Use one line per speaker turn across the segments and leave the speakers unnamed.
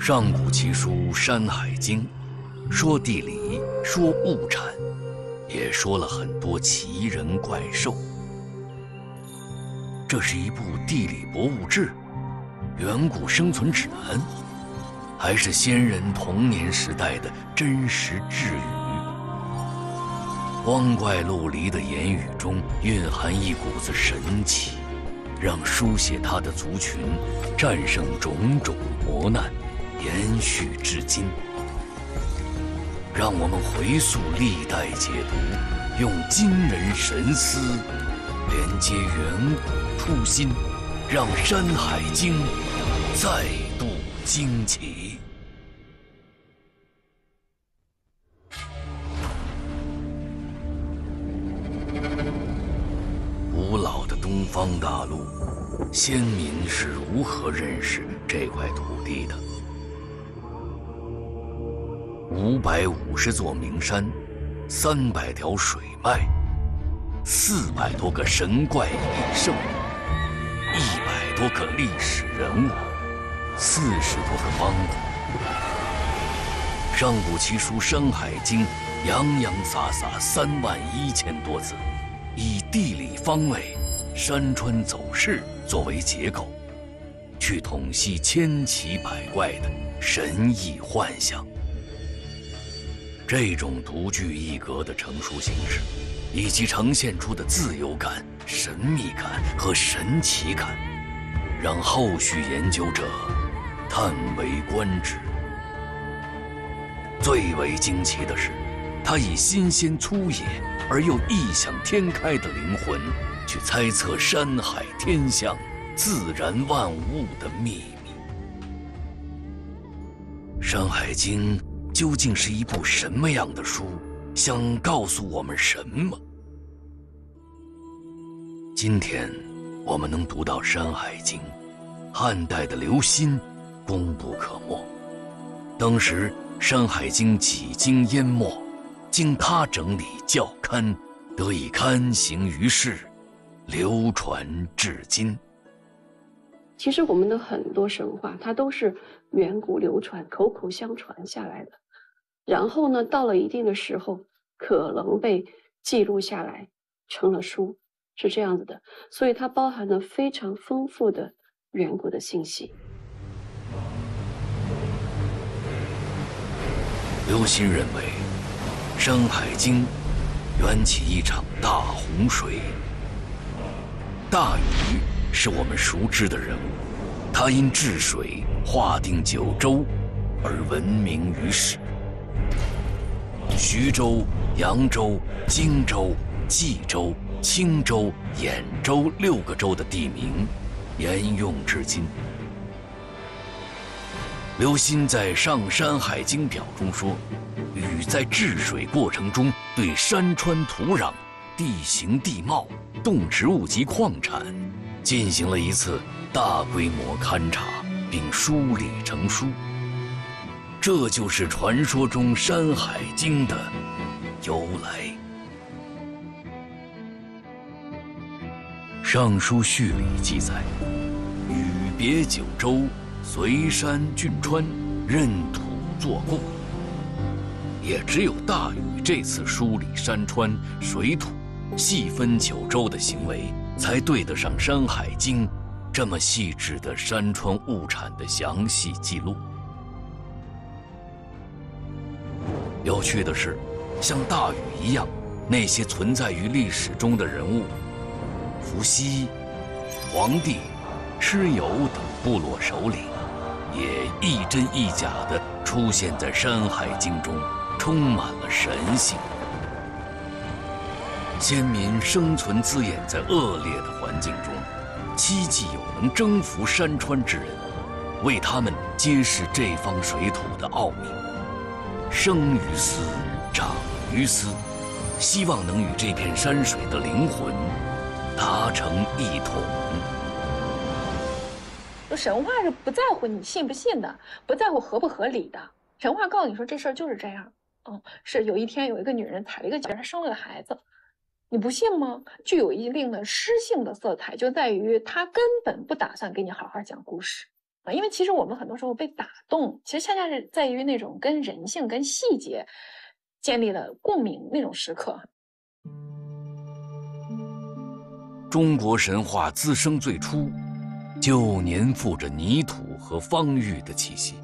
上古奇书《山海经》，说地理，说物产，也说了很多奇人怪兽。这是一部地理博物志，远古生存指南，还是先人童年时代的真实智语？光怪陆离的言语中蕴含一股子神奇，让书写它的族群战胜种种磨难，延续至今。让我们回溯历代解读，用惊人神思连接远古初心，让《山海经》再度惊奇。古老的东方大陆，先民是如何认识这块土地的？550座名山，300条水脉，400多个神怪异兽，100多个历史人物，40多个邦国。上古奇书《山海经》洋洋洒洒31000多字，以地理方位、山川走势作为结构，去统析千奇百怪的神异幻象。这种独具一格的成书形式，以及呈现出的自由感、神秘感和神奇感，让后续研究者叹为观止。最为惊奇的是，他以新鲜粗野而又异想天开的灵魂，去猜测山海天象、自然万物的秘密。《山海经》究竟是一部什么样的书？想告诉我们什么？今天我们能读到《山海经》，汉代的刘歆功不可没。当时《山海经》几经淹没，经他整理校勘，得以刊行于世，流传至今。
其实我们的很多神话，它都是远古流传、口口相传下来的。然后呢，到了一定的时候，可能被记录下来，成了书，是这样子的。所以它包含了非常丰富的远古的信息。
刘歆认为，《山海经》缘起一场大洪水。大禹是我们熟知的人物，他因治水划定9州而闻名于世。徐州、扬州、荆州、冀州、青州、兖州6个州的地名沿用至今。刘歆在《上山海经表》中说，禹在治水过程中对山川土壤、地形地貌、动植物及矿产进行了一次大规模勘察，并梳理成书。这就是传说中《山海经》的由来。《尚书序》里记载，禹别9州，随山峻川，任土作故。也只有大禹这次梳理山川水土，细分9州的行为，才对得上《山海经》这么细致的山川物产的详细记录。有趣的是，像大禹一样，那些存在于历史中的人物，伏羲、黄帝、蚩尤等部落首领，也一真一假地出现在《山海经》中，充满了神性。先民生存滋养在恶劣的环境中，期冀有能征服山川之人，为他们揭示这方水土的奥秘。生于斯，长于斯，希望能与这片山水的灵魂达成一统。
神话是不在乎你信不信的，不在乎合不合理的。神话告诉你说这事儿就是这样。是有一天有一个女人踩了一个脚，她生了个孩子。你不信吗？具有一定的诗性的色彩，就在于她根本不打算给你好好讲故事。啊，因为其实我们很多时候被打动，其实恰恰是在于那种跟人性、跟细节建立了共鸣那种时刻。
中国神话滋生最初，就黏附着泥土和方域的气息。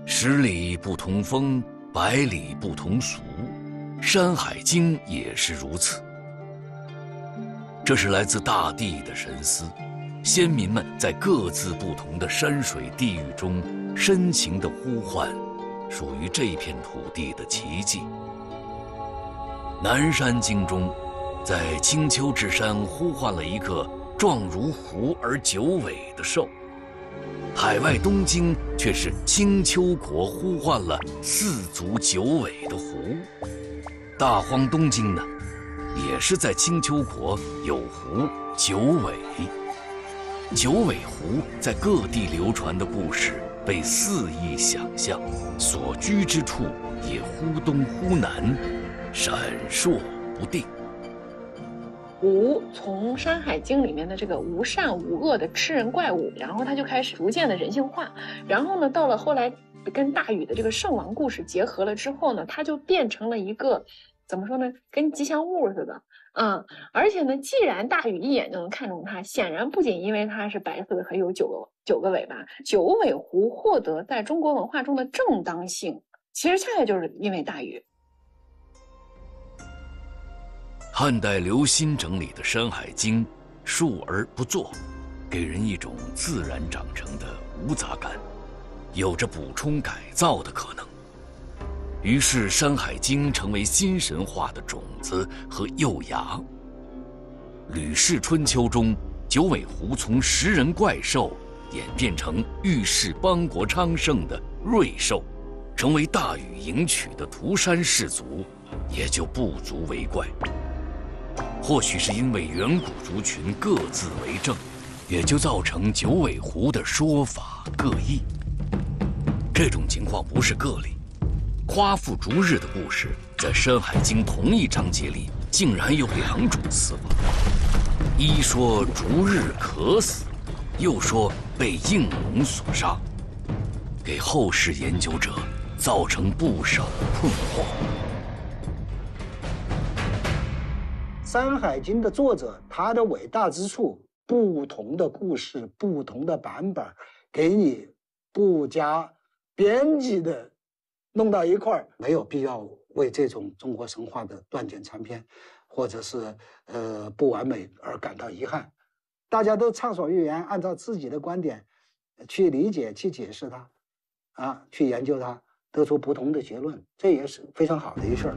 十里不同风，百里不同俗，《山海经》也是如此。这是来自大地的神思，先民们在各自不同的山水地域中深情地呼唤属于这片土地的奇迹。《南山经》中，在青丘之山呼唤了一个状如狐而九尾的兽，海外东经却是青丘国呼唤了四足九尾的狐。大荒东经呢，也是在青丘国有狐九尾。九尾狐在各地流传的故事被肆意想象，所居之处也忽东忽南，闪烁不定。
狐从《山海经》里面的这个无善无恶的吃人怪物，然后它就开始逐渐的人性化，然后呢，到了后来跟大禹的这个圣王故事结合了之后呢，它就变成了一个怎么说呢，跟吉祥物似的。而且呢，既然大禹一眼就能看中它，显然不仅因为它是白色的，还有九个尾巴，九尾狐获得在中国文化中的正当性，其实恰恰就是因为大禹。
汉代刘歆整理的《山海经》，述而不作，给人一种自然长成的无杂感，有着补充改造的可能。于是《山海经》成为新神话的种子和幼芽。《吕氏春秋》中，九尾狐从食人怪兽演变成预示邦国昌盛的瑞兽，成为大禹迎娶的涂山氏族，也就不足为怪。或许是因为远古族群各自为政，也就造成九尾狐的说法各异。这种情况不是个例。夸父逐日的故事，在《山海经》同一章节里，竟然有两种死法：一说逐日渴死，又说被应龙所杀，给后世研究者造成不少困惑。
《山海经》的作者，他的伟大之处，不同的故事、不同的版本，给你不加编辑的弄到一块儿，没有必要为这种中国神话的断简残篇，或者是不完美而感到遗憾。大家都畅所欲言，按照自己的观点去理解、去解释它，去研究它，得出不同的结论，这也是非常好的一事儿。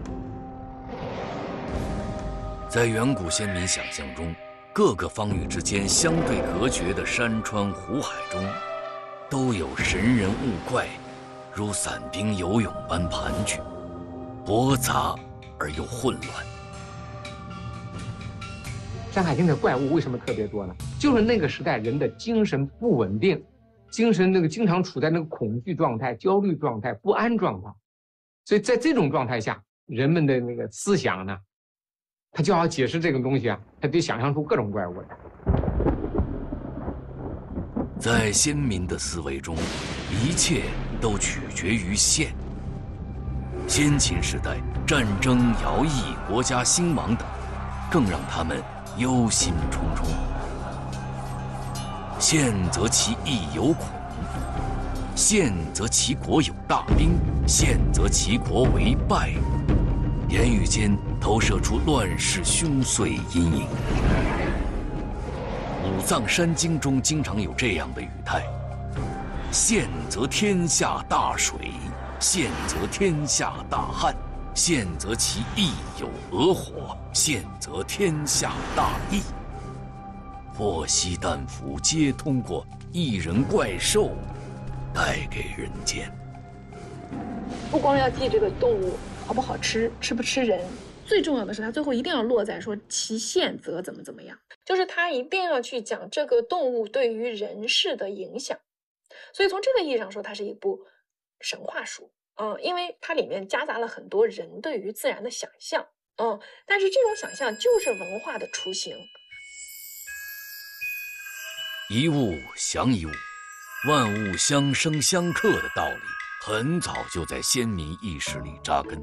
在远古先民想象中，各个方域之间相对隔绝的山川湖海中，都有神人物怪，如散兵游泳般盘踞，驳杂而又混乱。
《山海经》的怪物为什么特别多呢？就是那个时代人的精神不稳定，精神经常处在那个恐惧状态、焦虑状态、不安状态，所以在这种状态下，人们的那个思想呢，他就要解释这个东西他得想象出各种怪物来。
在先民的思维中，一切都取决于县。先秦时代，战争、徭役、国家兴亡等，更让他们忧心忡忡。县则其役有恐，县则其国有大兵，县则其国为败。言语间投射出乱世凶岁阴影。《五藏山经》中经常有这样的语态：县则天下大水，县则天下大旱，县则其役有俄火，县则天下大疫。祸兮旦福皆通过异人怪兽带给人间。
不光要记这个动物好不好吃，吃不吃人，最重要的是它最后一定要落在说其县则怎么怎么样，就是它一定要去讲这个动物对于人事的影响。所以从这个意义上说，它是一部神话书因为它里面夹杂了很多人对于自然的想象但是这种想象就是文化的雏形。
一物降一物，万物相生相克的道理很早就在先民意识里扎根。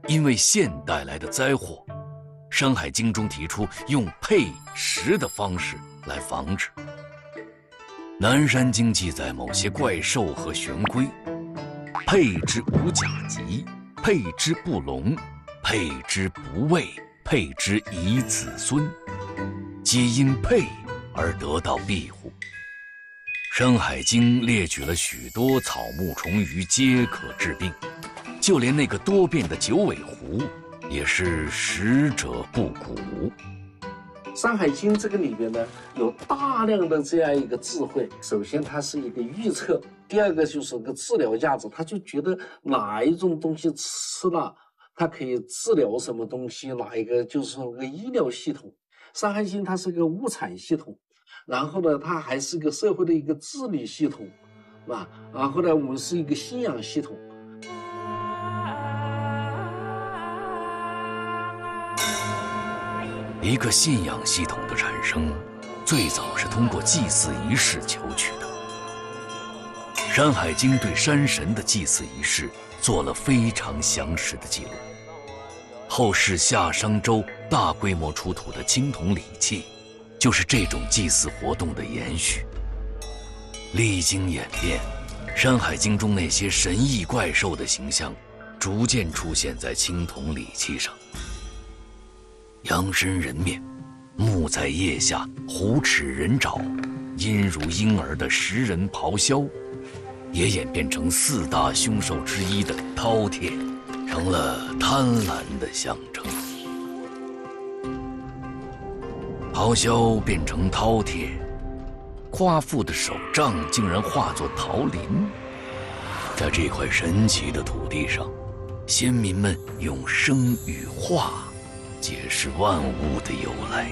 因为现带来的灾祸，《山海经》中提出用配食的方式来防止。《南山经》记载某些怪兽和玄龟，配之无甲疾，配之不聋，配之不畏，配之以子孙，皆因配而得到庇护。《山海经》列举了许多草木虫鱼皆可治病，就连那个多变的九尾狐也是食者不蛊。
《山海经》这个里边呢，有大量的这样一个智慧。首先，它是一个预测；第二个就是个治疗价值，他就觉得哪一种东西吃了，它可以治疗什么东西，哪一个就是个医疗系统。《山海经》它是个物产系统，然后呢，它还是个社会的一个治理系统，啊，然后呢，我们是一个信仰系统。
一个信仰系统的产生，最早是通过祭祀仪式求取的。《山海经》对山神的祭祀仪式做了非常详实的记录。后世夏商周大规模出土的青铜礼器，就是这种祭祀活动的延续。历经演变，《山海经》中那些神异怪兽的形象，逐渐出现在青铜礼器上。羊身人面，目在腋下，虎齿人爪，阴如婴儿的食人咆哮，也演变成4大凶兽之一的饕餮，成了贪婪的象征。咆哮变成饕餮，夸父的手杖竟然化作桃林。在这块神奇的土地上，先民们用生与化解释万物的由来。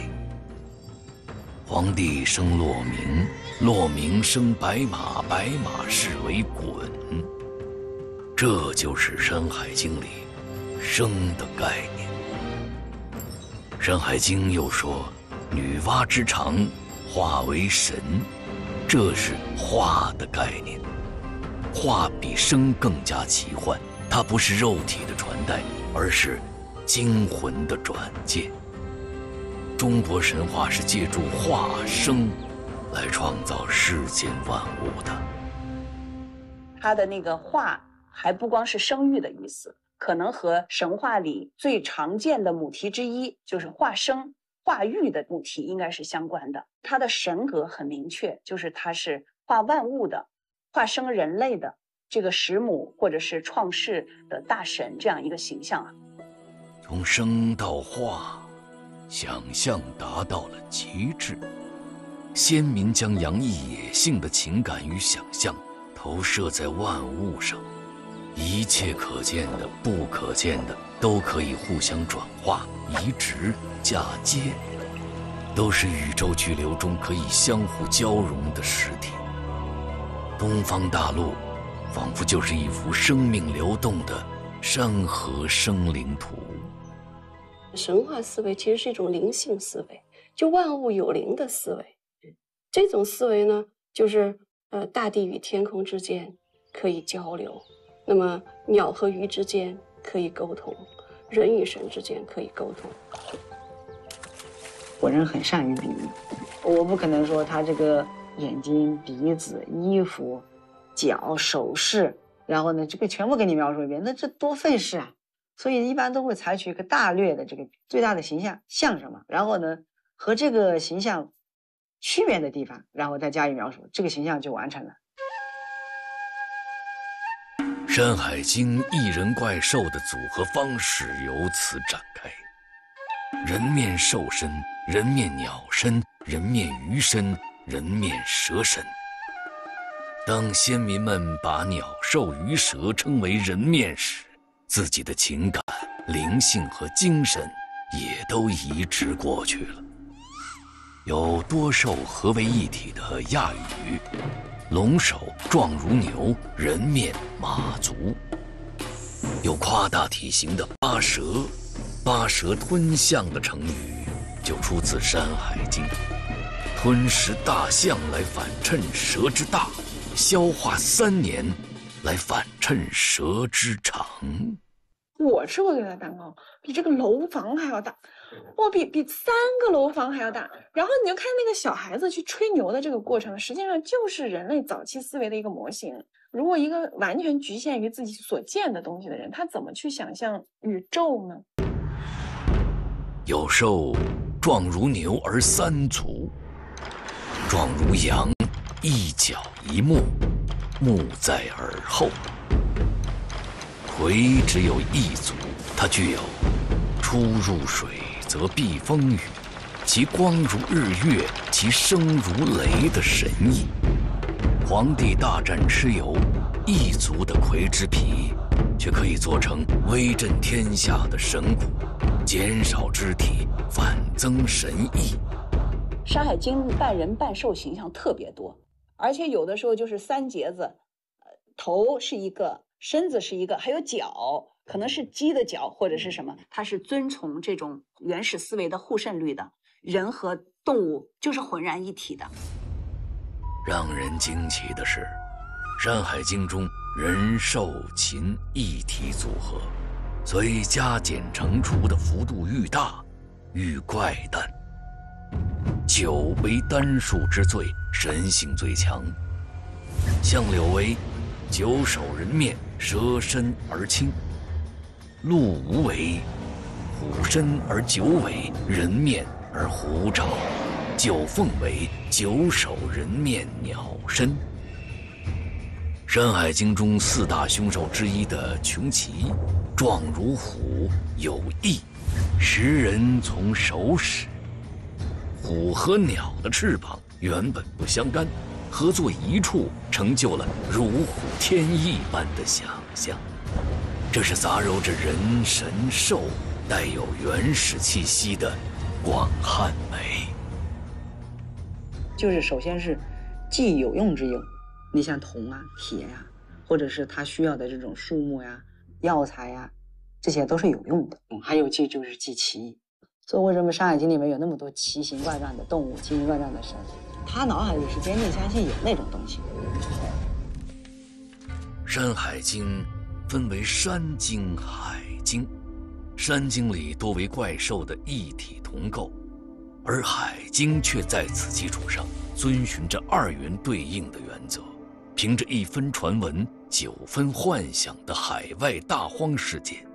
黄帝生骆鸣，骆鸣生白马，白马是为滚。这就是《山海经》里生的概念。《山海经》又说，女娲之长化为神，这是化的概念。化比生更加奇幻，它不是肉体的传代，而是精魂的转介。中国神话是借助化生来创造世间万物的。
它的那个化还不光是生育的意思，可能和神话里最常见的母题之一，就是化生化育的母题应该是相关的。它的神格很明确，就是它是化万物的，化生人类的这个始母或者是创世的大神这样一个形象啊。
从生到化，想象达到了极致。先民将洋溢野性的情感与想象投射在万物上，一切可见的、不可见的都可以互相转化、移植、嫁接，都是宇宙巨流中可以相互交融的实体。东方大陆仿佛就是一幅生命流动的山河生灵图。
神话思维其实是一种灵性思维，就万物有灵的思维。这种思维呢，就是大地与天空之间可以交流，那么鸟和鱼之间可以沟通，人与神之间可以沟通。
古人很善于比喻，我不可能说他这个眼睛、鼻子、衣服、脚、手势，然后呢，这个全部给你描述一遍，那这多费事啊！所以一般都会采取一个大略的这个最大的形象像什么，然后呢和这个形象区别的地方，然后再加以描述，这个形象就完成了。
《山海经》异人怪兽的组合方式由此展开：人面兽身、人面鸟身、人面鱼身、人面蛇身。当先民们把鸟兽鱼蛇称为人面时，自己的情感、灵性和精神也都移植过去了。有多兽合为一体的亚语，龙首状如牛，人面马足；有夸大体型的八蛇，八蛇吞象的成语就出自《山海经》。吞食大象来反衬蛇之大，消化3年来反衬蛇之长。
我吃过最大的蛋糕，比这个楼房还要大，比3个楼房还要大。然后你就看那个小孩子去吹牛的这个过程，实际上就是人类早期思维的一个模型。如果一个完全局限于自己所见的东西的人，他怎么去想象宇宙呢？
有兽壮如牛而3足，壮如羊，一角一目，目在耳后。魁只有1足，它具有出入水则避风雨，其光如日月，其声如雷的神意。黄帝大战蚩尤，1足的魁之皮，却可以做成威震天下的神鼓，减少肢体，反增神意。
《山海经》半人半兽形象特别多，而且有的时候就是3节子，头是一个，身子是一个，还有脚，可能是鸡的脚或者是什么，它是遵从这种原始思维的互胜律的，人和动物就是浑然一体的。
让人惊奇的是，《山海经》中人兽禽一体组合，所以加减乘除的幅度愈大，愈怪诞。9为单数之最，神性最强。相柳为9首人面，蛇身而轻；陆无为虎身而9尾，人面而虎爪；九凤为9首人面，鸟身。《山海经》中4大凶兽之一的穷奇，壮如虎，有翼，食人从手使。虎和鸟的翅膀原本不相干，合作一处，成就了如虎添翼般的想象。这是杂糅着人神兽，带有原始气息的广汉美。
就是首先是既有用之用，你像铜啊、铁呀，或者是它需要的这种树木呀、药材呀，这些都是有用的。还有就是记奇异。所以为什么《山海经》里面有那么多奇形怪状的动物、奇形怪状的神？他脑海里是坚定相信有那种东西。
《山海经》分为山经、海经，山经里多为怪兽的一体同构，而海经却在此基础上遵循着2元对应的原则，凭着1分传闻、9分幻想的海外大荒世界，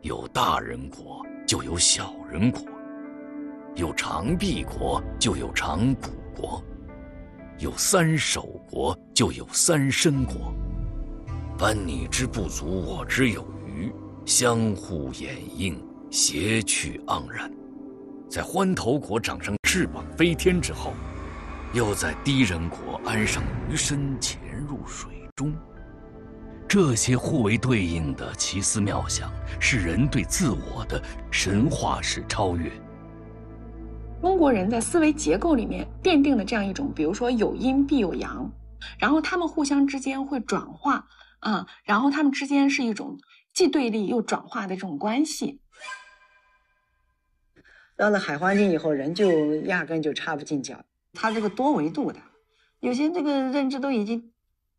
有大人国就有小人国，有长臂国就有长骨国，有3手国就有3身国。凡你之不足，我之有余，相互掩映，谐趣盎然。在欢头国长上翅膀飞天之后，又在低人国安上鱼身，潜入水中。这些互为对应的奇思妙想，是人对自我的神话式超越。
中国人在思维结构里面奠定了这样一种，比如说有阴必有阳，然后他们互相之间会转化然后他们之间是一种既对立又转化的这种关系。
到了海荒经以后，人就压根就插不进脚。他这个多维度的，有些这个认知都已经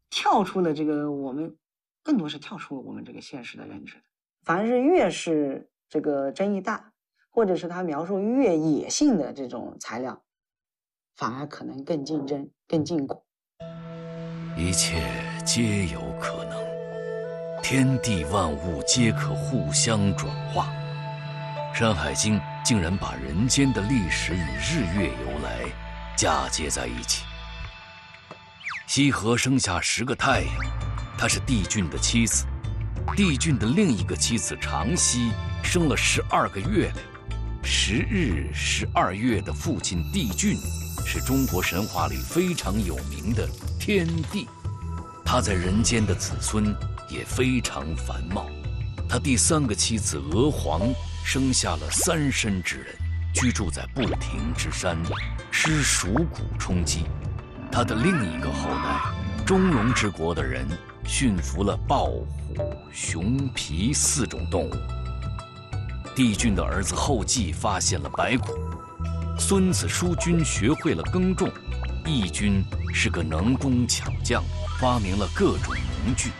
跳出了这个我们，更多是跳出我们这个现实的认知的。凡是越是这个争议大，或者是他描述越野性的这种材料，反而可能更竞争、更禁锢。
一切皆有可能，天地万物皆可互相转化。《山海经》竟然把人间的历史与日月由来嫁接在一起。羲和生下10个太阳，她是帝俊的妻子。帝俊的另一个妻子长羲生了12个月亮。10日12月的父亲帝俊是中国神话里非常有名的天帝，他在人间的子孙也非常繁茂。他第3个妻子娥皇生下了3身之人，居住在不停之山，吃鼠骨充饥。他的另一个后代中戎之国的人驯服了豹、虎、熊、罴4种动物。帝俊的儿子后稷发现了白骨，孙子叔君学会了耕种，义军是个能工巧匠，发明了各种农具。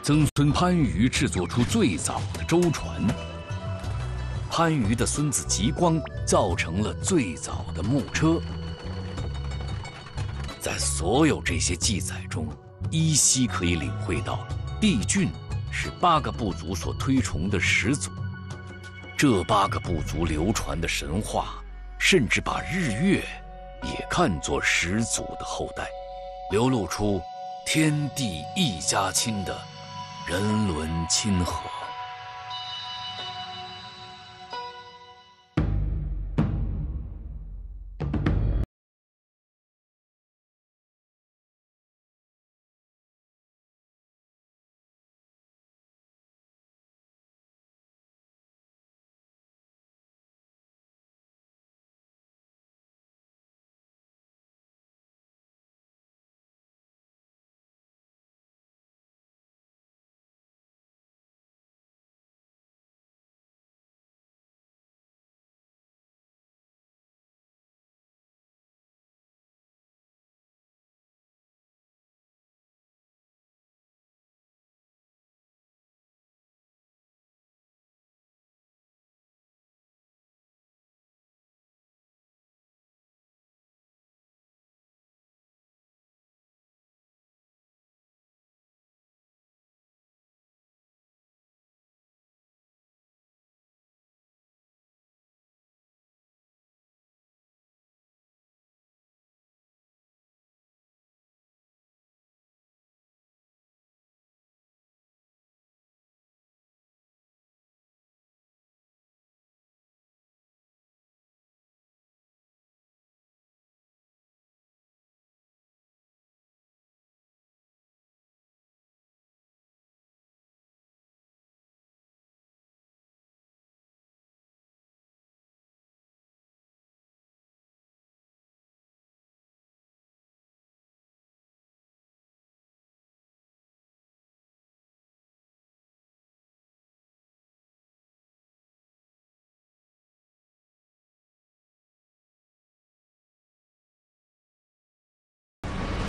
曾孙番禺制作出最早的舟船，番禺的孙子吉光造成了最早的木车。在所有这些记载中，依稀可以领会到帝俊是8个部族所推崇的始祖。这8个部族流传的神话，甚至把日月也看作始祖的后代，流露出天地一家亲的人伦亲和。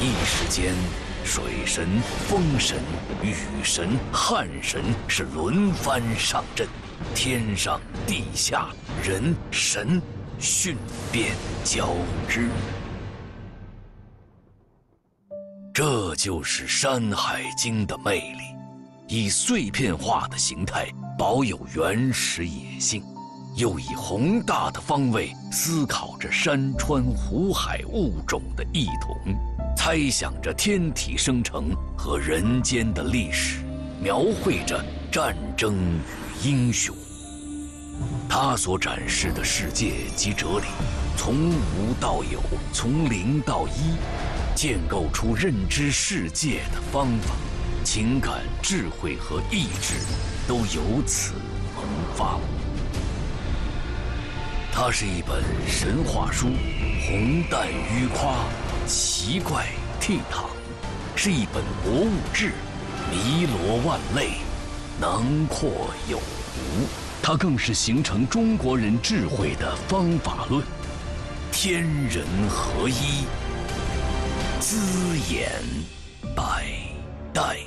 一时间，水神、风神、雨神、旱神是轮番上阵，天上地下，人神迅变交织。这就是《山海经》的魅力，以碎片化的形态保有原始野性，又以宏大的方位思考着山川湖海物种的异同，猜想着天体生成和人间的历史，描绘着战争与英雄。他所展示的世界及哲理，从无到有，从零到一，建构出认知世界的方法，情感、智慧和意志都由此萌发。它是一本神话书，宏淡迂夸，奇怪倜傥；是一本博物志，弥罗万类，囊括有无。它更是形成中国人智慧的方法论，天人合一，滋衍百代。